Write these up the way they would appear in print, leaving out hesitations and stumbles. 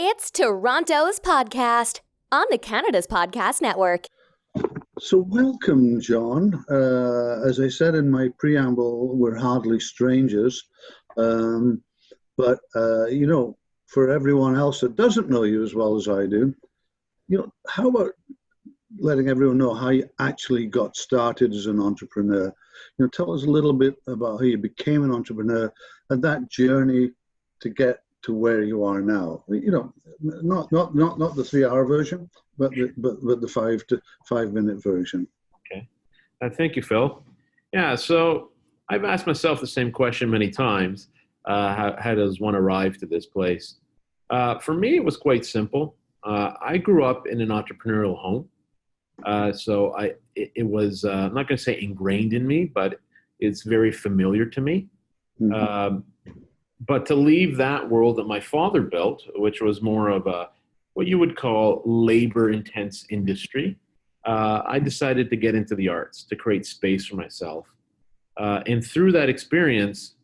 It's Toronto's podcast on the Canada's Podcast Network. So welcome, John. As I said in my preamble, we're hardly strangers. But for everyone else that doesn't know you as well as I do, how about letting everyone know how you actually got started as an entrepreneur? Tell us a little bit about how you became an entrepreneur and that journey to get to where you are now. Not the 3-hour version, but the 5-minute version. Okay. Thank you, Phil. Yeah, so I've asked myself the same question many times. How does one arrive to this place? For me, it was quite simple. I grew up in an entrepreneurial home. It was, I'm not going to say ingrained in me, but it's very familiar to me. Mm-hmm. But to leave that world that my father built, which was more of what you would call labor-intense industry, I decided to get into the arts, to create space for myself. And through that experience,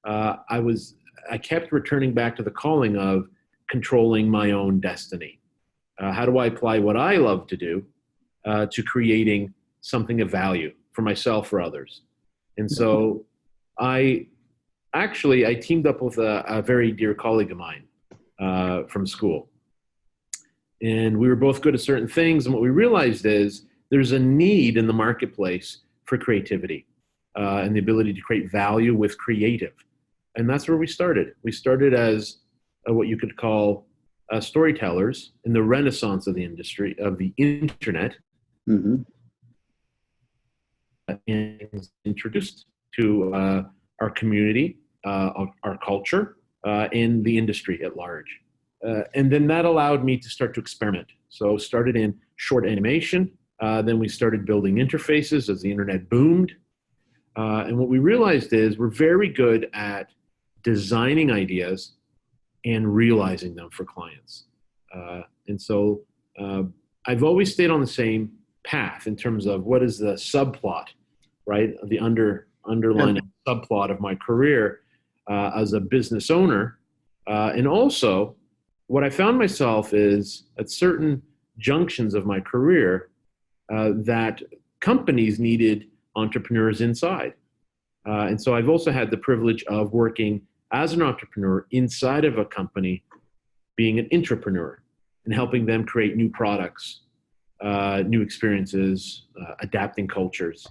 I kept returning back to the calling of controlling my own destiny. How do I apply what I love to do to creating something of value for myself or others? And so I teamed up with a very dear colleague of mine from school. And we were both good at certain things. And what we realized is there's a need in the marketplace for creativity and the ability to create value with creative. And that's where we started. We started as what you could call storytellers in the renaissance of the industry, of the internet. Mm-hmm. And introduced to our community, our culture, and the industry at large. And then that allowed me to start to experiment. So started in short animation. Then we started building interfaces as the internet boomed. And what we realized is we're very good at designing ideas and realizing them for clients. And so I've always stayed on the same path in terms of what is the subplot, right? The underlying subplot of my career as a business owner. And also what I found myself is at certain junctions of my career that companies needed entrepreneurs inside. And so I've also had the privilege of working as an entrepreneur inside of a company, being an intrapreneur and helping them create new products, new experiences, adapting cultures.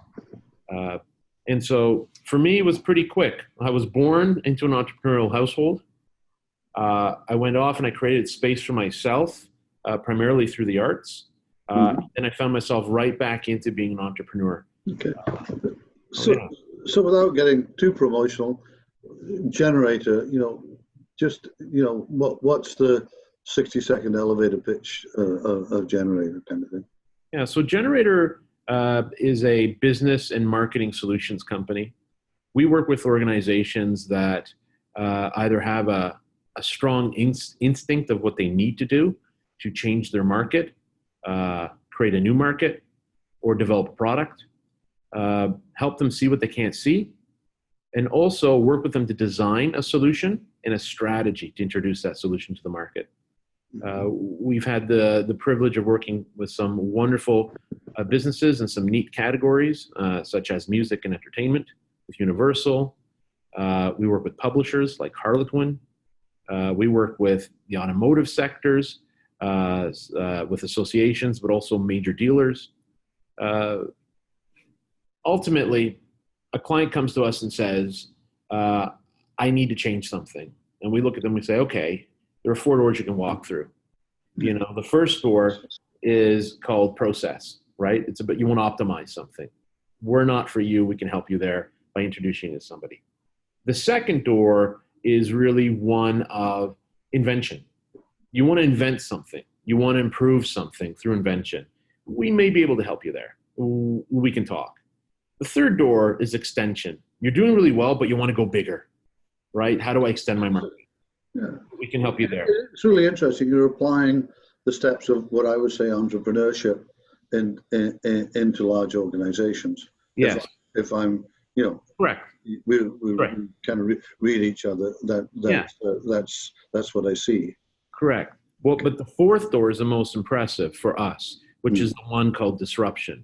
And so for me, it was pretty quick. I was born into an entrepreneurial household. I went off and I created space for myself, primarily through the arts. And I found myself right back into being an entrepreneur. Okay. So without getting too promotional, Generator, what's the 60-second elevator pitch of Generator kind of thing? Yeah, so Generator is a business and marketing solutions company. We work with organizations that either have a strong instinct of what they need to do to change their market, create a new market, or develop a product, help them see what they can't see, and also work with them to design a solution and a strategy to introduce that solution to the market. We've had the privilege of working with some wonderful businesses in some neat categories, such as music and entertainment with Universal. We work with publishers like Harlequin. We work with the automotive sectors, with associations, but also major dealers. Ultimately, a client comes to us and says, I need to change something. And we look at them and we say, okay, there are 4 doors you can walk through. The first door is called process, right? It's about, you want to optimize something. We're not for you. We can help you there by introducing you to somebody. The second door is really one of invention. You want to invent something. You want to improve something through invention. We may be able to help you there. We can talk. The third door is extension. You're doing really well, but you want to go bigger, right? How do I extend my market? Yeah. We can help you there. It's really interesting. You're applying the steps of what I would say entrepreneurship into large organizations. Yes. If I'm, correct. We kind of read each other. That's what I see. Correct. Well, but the fourth door is the most impressive for us, which is the one called disruption.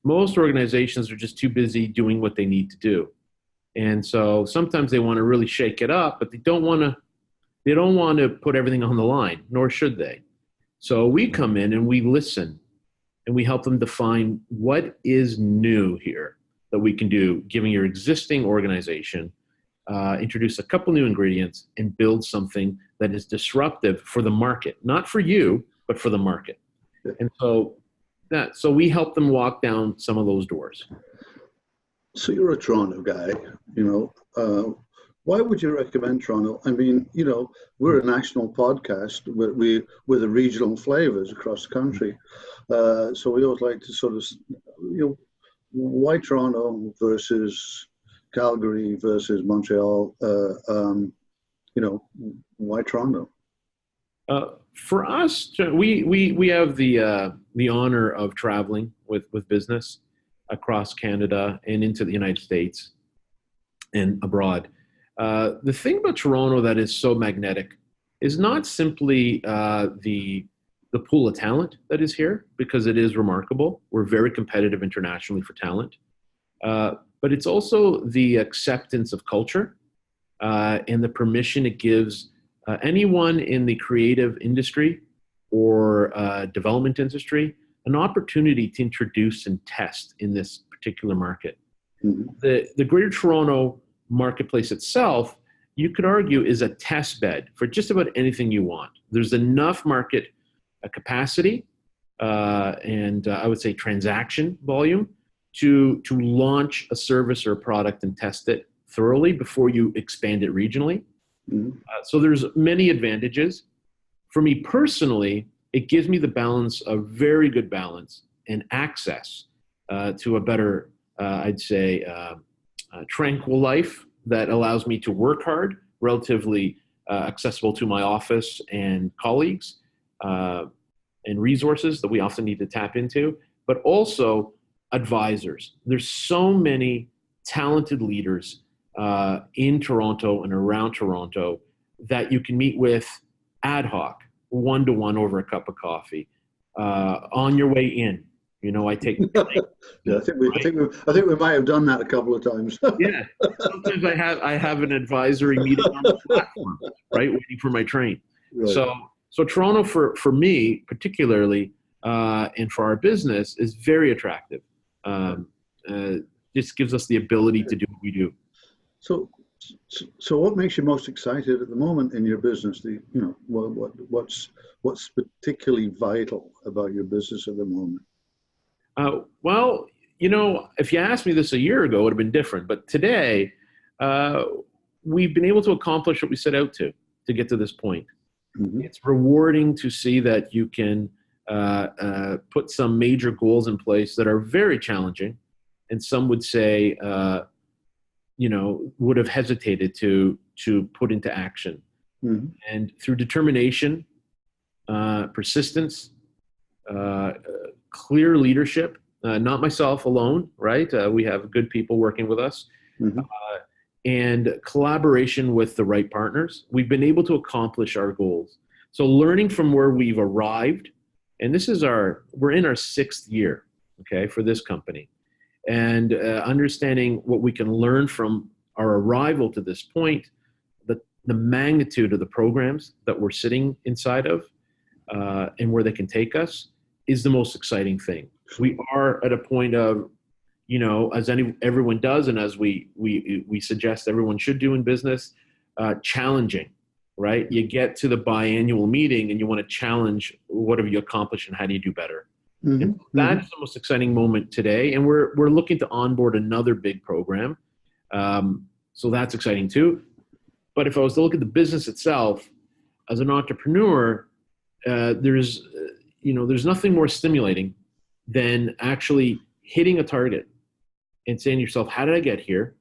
Most organizations are just too busy doing what they need to do. And so sometimes they want to really shake it up, but they don't want to put everything on the line, nor should they. So we come in and we listen and we help them define what is new here that we can do, given your existing organization, introduce a couple new ingredients and build something that is disruptive for the market, not for you, but for the market. And so we help them walk down some of those doors. So you're a Toronto guy, why would you recommend Toronto? I mean, we're a national podcast, but with the regional flavors across the country. So we always like to sort of, why Toronto versus Calgary versus Montreal? Why Toronto? For us, we have the honor of traveling with business across Canada and into the United States and abroad. The thing about Toronto that is so magnetic is not simply the pool of talent that is here, because it is remarkable. We're very competitive internationally for talent. But it's also the acceptance of culture and the permission it gives anyone in the creative industry or development industry an opportunity to introduce and test in this particular market. Mm-hmm. The Greater Toronto marketplace itself, you could argue, is a test bed for just about anything you want. There's enough market capacity and I would say transaction volume to launch a service or a product and test it thoroughly before you expand it regionally. Mm-hmm. So there's many advantages. For me personally, it gives me the balance, a very good balance and access to a better, I'd say, tranquil life that allows me to work hard, relatively accessible to my office and colleagues and resources that we often need to tap into, but also advisors. There's so many talented leaders in Toronto and around Toronto that you can meet with ad hoc, one-to-one over a cup of coffee, on your way in. I take the train. Yeah, I think we might have done that a couple of times. Yeah, sometimes I have an advisory meeting on the platform, right, waiting for my train. Right. So Toronto for me particularly, and for our business, is very attractive. This gives us the ability to do what we do. So what makes you most excited at the moment in your business? What's particularly vital about your business at the moment? Well, if you asked me this a year ago, it would have been different. But today, we've been able to accomplish what we set out to get to this point. Mm-hmm. It's rewarding to see that you can put some major goals in place that are very challenging, and some would say, would have hesitated to put into action. Mm-hmm. And through determination, persistence, clear leadership, not myself alone, right? We have good people working with us, mm-hmm. And collaboration with the right partners. We've been able to accomplish our goals. So learning from where we've arrived, and we're in our 6th year, okay, for this company. And understanding what we can learn from our arrival to this point, the magnitude of the programs that we're sitting inside of, and where they can take us, is the most exciting thing. We are at a point of, as everyone does, and as we suggest everyone should do in business, challenging, right? You get to the biannual meeting and you want to challenge, what have you accomplished and how do you do better? Mm-hmm. And that's the most exciting moment today. And we're looking to onboard another big program. So that's exciting too. But if I was to look at the business itself, as an entrepreneur, there's nothing more stimulating than actually hitting a target and saying to yourself, how did I get here?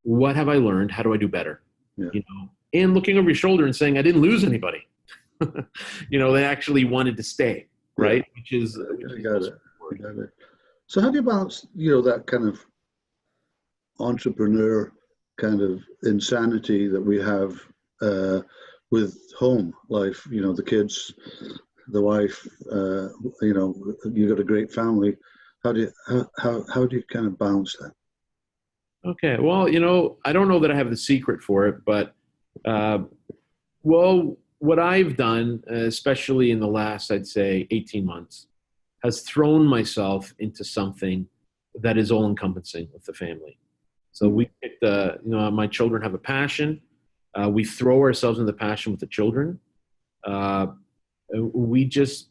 What have I learned? How do I do better? Yeah. And looking over your shoulder and saying, I didn't lose anybody. They actually wanted to stay. Right, yeah. which is got it. So how do you balance, that kind of entrepreneur kind of insanity that we have with home life? You know, the kids, the wife. You know, you got a great family. How do you kind of balance that? Okay. Well, you know, I don't know that I have the secret for it, but well, what I've done, especially in the last, I'd say, 18 months, has thrown myself into something that is all encompassing with the family. So we picked, you know, my children have a passion. We throw ourselves into the passion with the children. We just,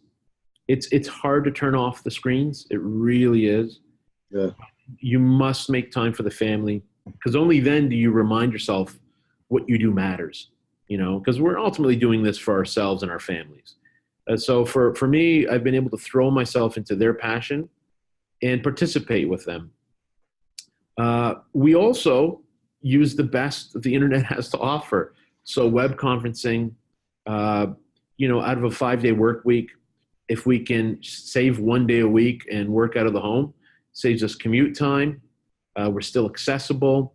it's hard to turn off the screens. It really is. Yeah. You must make time for the family, because only then do you remind yourself what you do matters, you know, because we're ultimately doing this for ourselves and our families. So for me, I've been able to throw myself into their passion and participate with them. We also use the best that the internet has to offer. So web conferencing, you know, out of a 5-day work week, if we can save 1 day a week and work out of the home, saves us commute time. We're still accessible,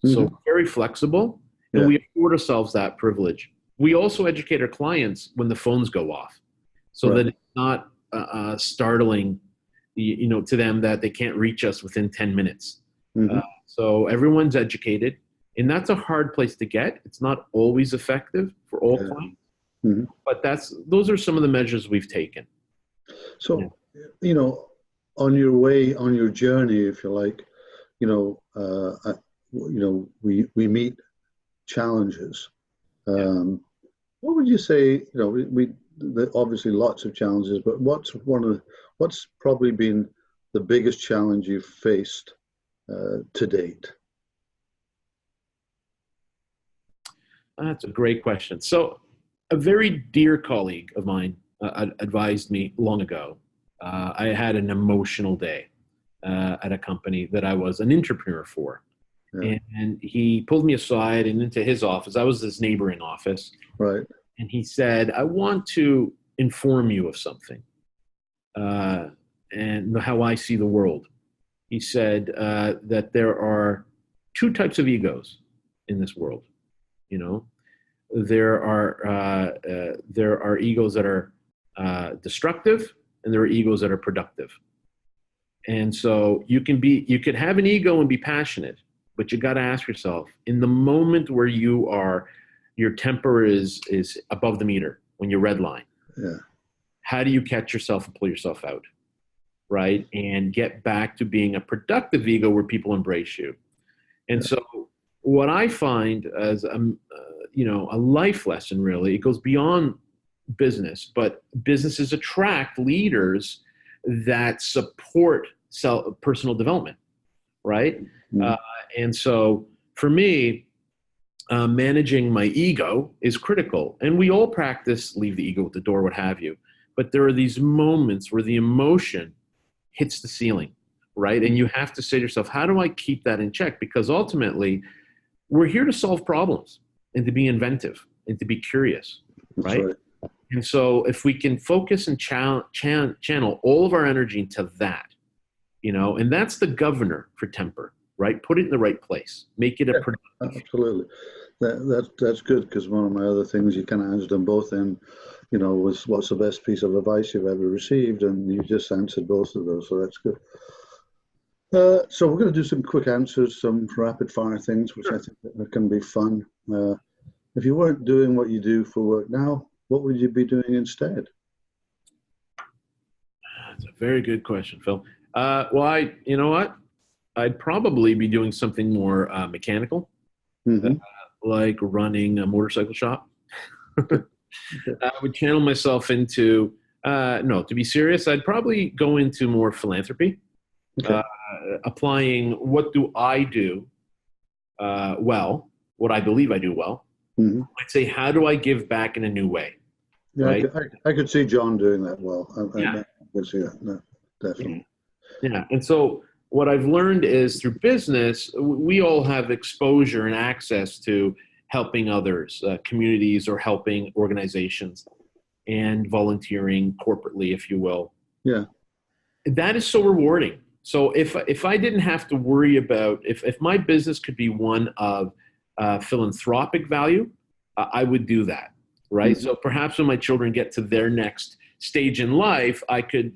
so very flexible, and we afford ourselves that privilege. We also educate our clients when the phones go off, so that it's not startling, you know, to them that they can't reach us within 10 minutes. So everyone's educated, and that's a hard place to get. It's not always effective for all clients, but those are some of the measures we've taken. So, you know, on your way, on your journey, if you like, you know, we meet challenges. What would you say? You know, we obviously lots of challenges, but what's probably been the biggest challenge you've faced to date? That's a great question. So, a very dear colleague of mine advised me long ago. I had an emotional day at a company that I was an entrepreneur for. And he pulled me aside and into his office. I was his neighboring office. Right. And he said, I want to inform you of something and how I see the world. He said that there are two types of egos in this world. You know, there are egos that are destructive, and there are egos that are productive. And so you could have an ego and be passionate, but you got to ask yourself, in the moment where your temper is above the meter, when you redline, how do you catch yourself and pull yourself out, right? And get back to being a productive ego where people embrace you. And so what I find as you know, a life lesson, really, it goes beyond business, but businesses attract leaders that support personal development, right? And so for me, managing my ego is critical, and we all practice leave the ego at the door, what have you, but there are these moments where the emotion hits the ceiling, right? And you have to say to yourself, how do I keep that in check? Because ultimately, we're here to solve problems and to be inventive and to be curious, right? And so if we can focus and channel all of our energy into that, you know, and that's the governor for temper, right? Put it in the right place. Make it a productive. Absolutely. That's good, because one of my other things, you kind of answered them both in, you know, was what's the best piece of advice you've ever received, and you just answered both of those, so that's good. So we're going to do some quick answers, some rapid fire things, which I think can be fun. If you weren't doing what you do for work now, what would you be doing instead? That's a very good question, Phil. Well, you know what? I'd probably be doing something more mechanical, like running a motorcycle shop. I would channel myself into, no, to be serious, I'd probably go into more philanthropy, applying what do I do well, what I believe I do well. I'd say, how do I give back in a new way? Yeah, right? I could see John doing that well. I could see that, no, definitely. Yeah, and so what I've learned is through business, we all have exposure and access to helping others, communities, or helping organizations, and volunteering corporately, if you will. Yeah. That is so rewarding. So if I didn't have to worry about, if my business could be one of philanthropic value, I would do that. right? Mm-hmm. So perhaps when my children get to their next stage in life, I could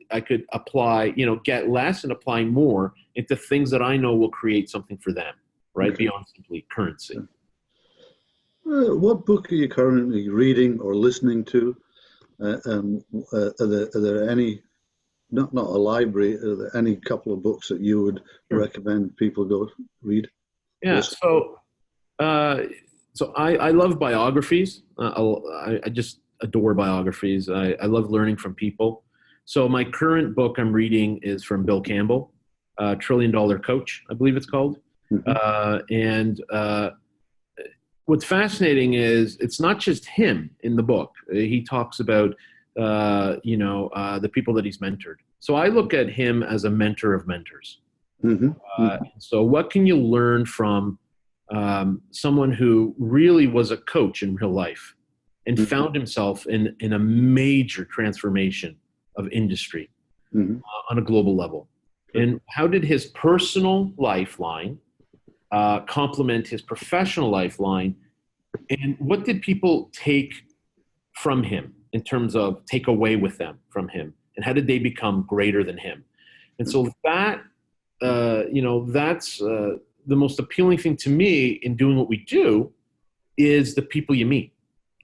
apply, get less and apply more into things that I know will create something for them, right? Okay. Beyond simply currency. What book are you currently reading or listening to? Are there any, not a library, are there any couple of books that you would Sure. recommend people go read? Yeah. Listen? So I love biographies. I just adore biographies. I love learning from people. So my current book I'm reading is from Bill Campbell, $1 Trillion Coach, I believe it's called. Mm-hmm. What's fascinating is it's not just him in the book. He talks about the people that he's mentored. So I look at him as a mentor of mentors. Mm-hmm. So what can you learn from someone who really was a coach in real life and Mm-hmm. found himself in a major transformation of industry Mm-hmm. on a global level? And how did his personal lifeline complement his professional lifeline? And what did people take from him in terms of take away with them from him? And how did they become greater than him? And so that, that's the most appealing thing to me in doing what we do is the people you meet,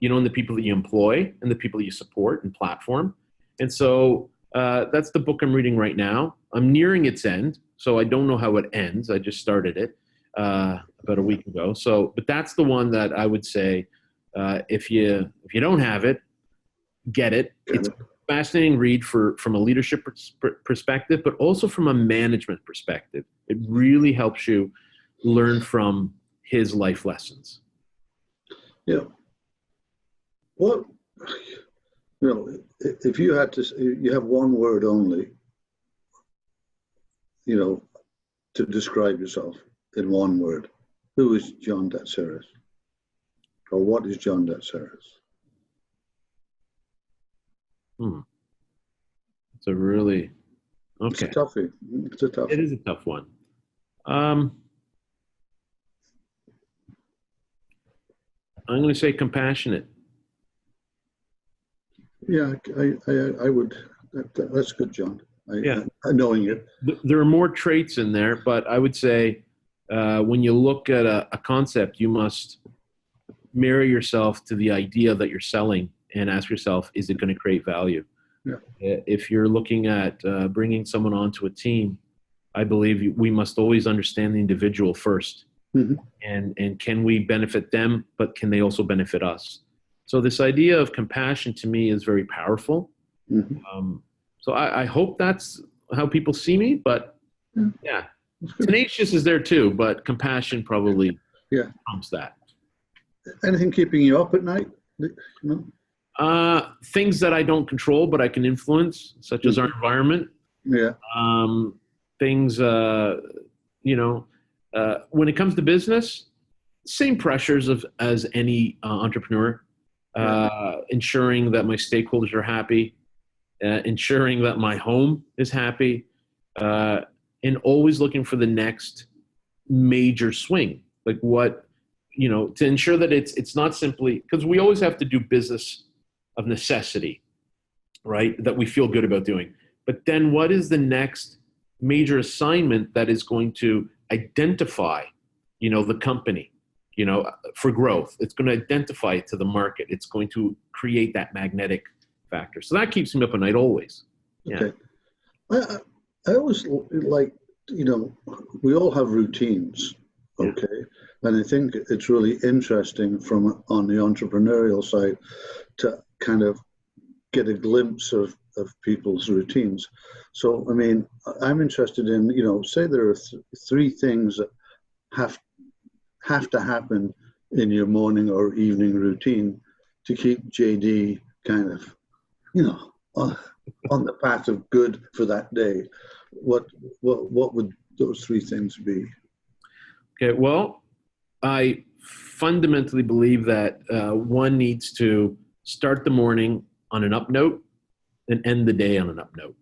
and the people that you employ and the people that you support and platform. And so that's the book I'm reading right now. I'm nearing its end, so I don't know how it ends. I just started it about a week ago. But that's the one that I would say, if you don't have it, get it. It's a fascinating read from a leadership perspective, but also from a management perspective. It really helps you learn from his life lessons. Yeah. What, if you had to, you have one word only, to describe yourself in one word, who is John Datseris? Or what is John Datseris? It's a really, okay. It's a toughie. It's a tough. It is a tough one. I'm going to say compassionate. Yeah, I would. That's good, John. Knowing you. There are more traits in there, but I would say when you look at a concept, you must marry yourself to the idea that you're selling and ask yourself, is it going to create value? Yeah. If you're looking at bringing someone onto a team, I believe we must always understand the individual first. Mm-hmm. And can we benefit them, but can they also benefit us? So this idea of compassion to me is very powerful. Mm-hmm. So I hope that's how people see me, but yeah. Tenacious is there too, but compassion probably trumps that. Anything keeping you up at night? Things that I don't control, but I can influence, such as our environment. Yeah. Things, when it comes to business, same pressures as any entrepreneur. Ensuring that my stakeholders are happy, ensuring that my home is happy, and always looking for the next major swing. Like what, to ensure that it's not simply, because we always have to do business of necessity, right? That we feel good about doing. But then what is the next major assignment that is going to identify, the company, for growth? It's going to identify it to the market. It's going to create that magnetic factor. So that keeps me up at night always. Yeah. Okay. I always like, we all have routines. Okay. Yeah. And I think it's really interesting on the entrepreneurial side to kind of get a glimpse of people's routines. So, I mean, I'm interested in, say there are three things that have to happen in your morning or evening routine to keep JD kind of, on the path of good for that day. What would those three things be? Okay, well, I fundamentally believe that one needs to start the morning on an up note and end the day on an up note.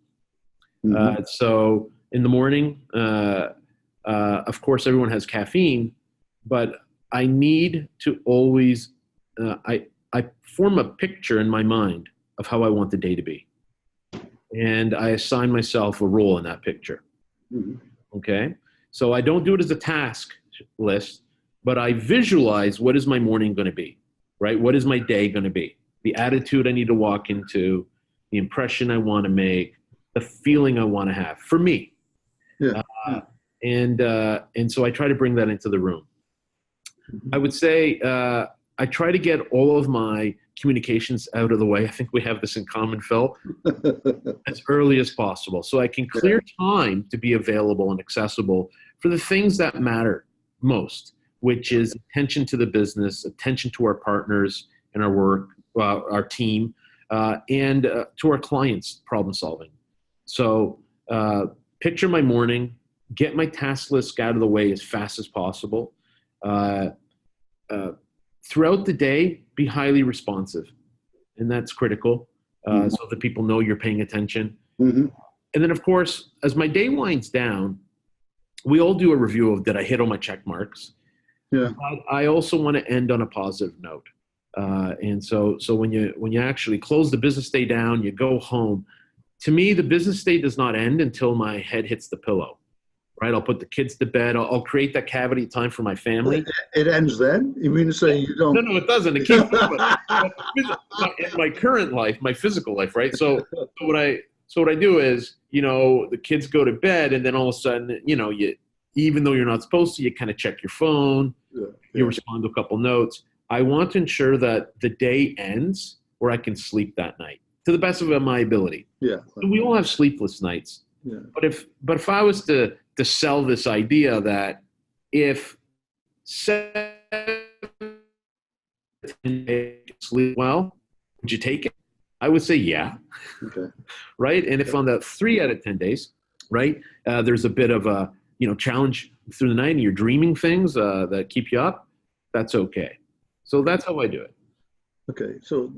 Mm-hmm. So in the morning, of course, everyone has caffeine, but I need to always, I form a picture in my mind of how I want the day to be. And I assign myself a role in that picture. Mhm. Okay? So I don't do it as a task list, but I visualize what is my morning going to be, right? What is my day going to be? The attitude I need to walk into, the impression I want to make, the feeling I want to have for me. Yeah. And so I try to bring that into the room. I would say I try to get all of my communications out of the way. I think we have this in common, Phil, as early as possible, so I can clear time to be available and accessible for the things that matter most, which is attention to the business, attention to our partners and our work, our team, and to our clients' problem solving. So picture my morning, get my task list out of the way as fast as possible. Throughout the day, be highly responsive, and that's critical, so that people know you're paying attention. Mhm. And then, of course, as my day winds down, we all do a review of, did I hit all my check marks? Yeah. But I also want to end on a positive note. And so when you actually close the business day down, you go home. To me, the business day does not end until my head hits the pillow. Right? I'll put the kids to bed. I'll create that cavity time for my family. It ends then? You mean to say you don't? No, it doesn't. It keeps going. In my current life, my physical life, right? So what I do is, the kids go to bed, and then all of a sudden, even though you're not supposed to, you kind of check your phone. You respond to a couple notes. I want to ensure that the day ends where I can sleep that night to the best of my ability. Yeah. And we all have sleepless nights. Yeah. But if I was to sell this idea that if 7 sleep well, would you take it? I would say yeah. Okay. Right? And if on the 3 out of 10 days, right, there's a bit of a challenge through the night and you're dreaming things that keep you up, that's okay. So that's how I do it. Okay, so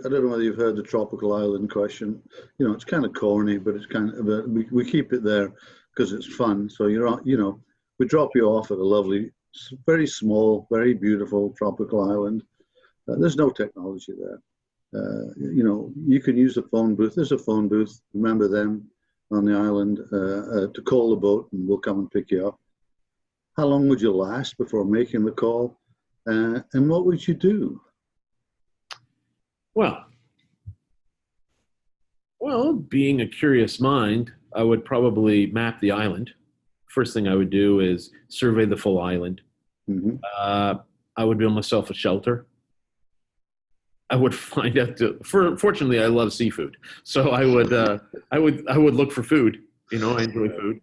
I don't know whether you've heard the tropical island question. It's kind of corny, but it's kind of we keep it there because it's fun. So we drop you off at a lovely, very small, very beautiful tropical island. There's no technology there. You can use the phone booth. There's a phone booth. Remember them on the island to call the boat, and we'll come and pick you up. How long would you last before making the call, and what would you do? Well, being a curious mind, I would probably map the island. First thing I would do is survey the full island. Mm-hmm. I would build myself a shelter. I would find out. Fortunately, I love seafood, so I would look for food. I enjoy food.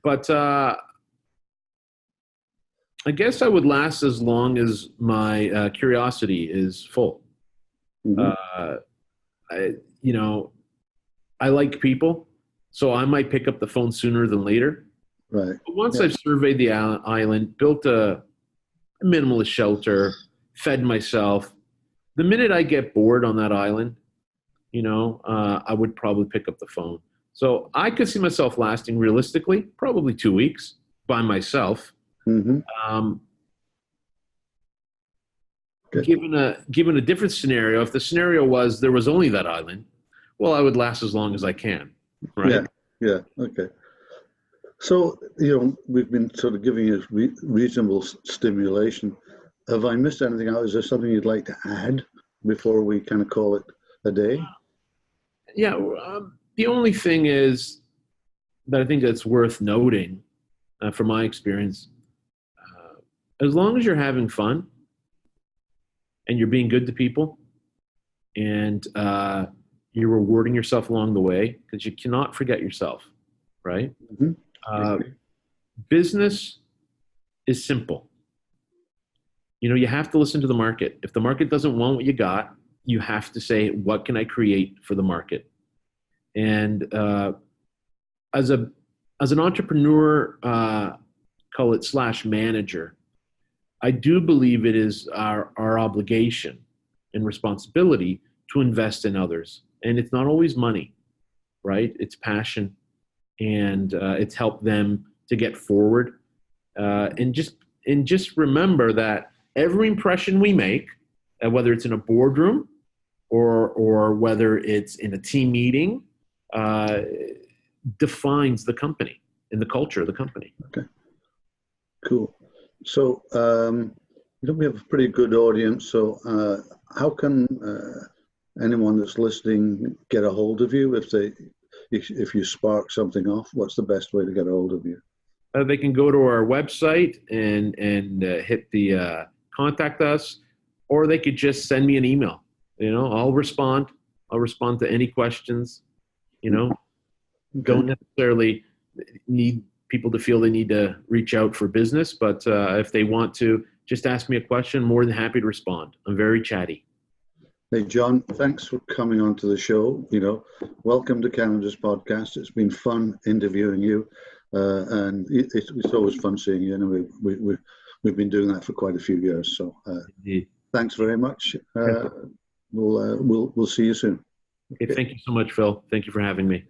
But I guess I would last as long as my curiosity is full. Mm-hmm. I like people, so I might pick up the phone sooner than later. Right. But once I've surveyed the island, built a minimalist shelter, fed myself, the minute I get bored on that island, I would probably pick up the phone. So I could see myself lasting realistically probably 2 weeks by myself. Mm-hmm. Given a different scenario, if the scenario was there was only that island, well, I would last as long as I can, right? Yeah. Okay. So we've been sort of giving you reasonable stimulation. Have I missed anything out? Is there something you'd like to add before we kind of call it a day? Yeah. The only thing is that I think that's worth noting, from my experience, as long as you're having fun and you're being good to people and you're rewarding yourself along the way, because you cannot forget yourself, right? Mm-hmm. Business is simple. You have to listen to the market. If the market doesn't want what you got, you have to say, what can I create for the market? And as an entrepreneur, call it /manager, I do believe it is our obligation and responsibility to invest in others. And it's not always money, right? It's passion, and it's helped them to get forward. And just remember that every impression we make whether it's in a boardroom or whether it's in a team meeting, defines the company and the culture of the company. Okay, cool. So, we have a pretty good audience. So, how can anyone that's listening get a hold of you if you spark something off? What's the best way to get a hold of you? They can go to our website and hit the contact us, or they could just send me an email. I'll respond. I'll respond to any questions. Okay. Don't necessarily need people to feel they need to reach out for business, but if they want to just ask me a question, more than happy to respond. I'm very chatty. Hey, John, thanks for coming on to the show. Welcome to Canada's podcast. It's been fun interviewing you, and it's always fun seeing you. We've been doing that for quite a few years. So thanks very much. We'll see you soon. Okay, thank you so much, Phil. Thank you for having me.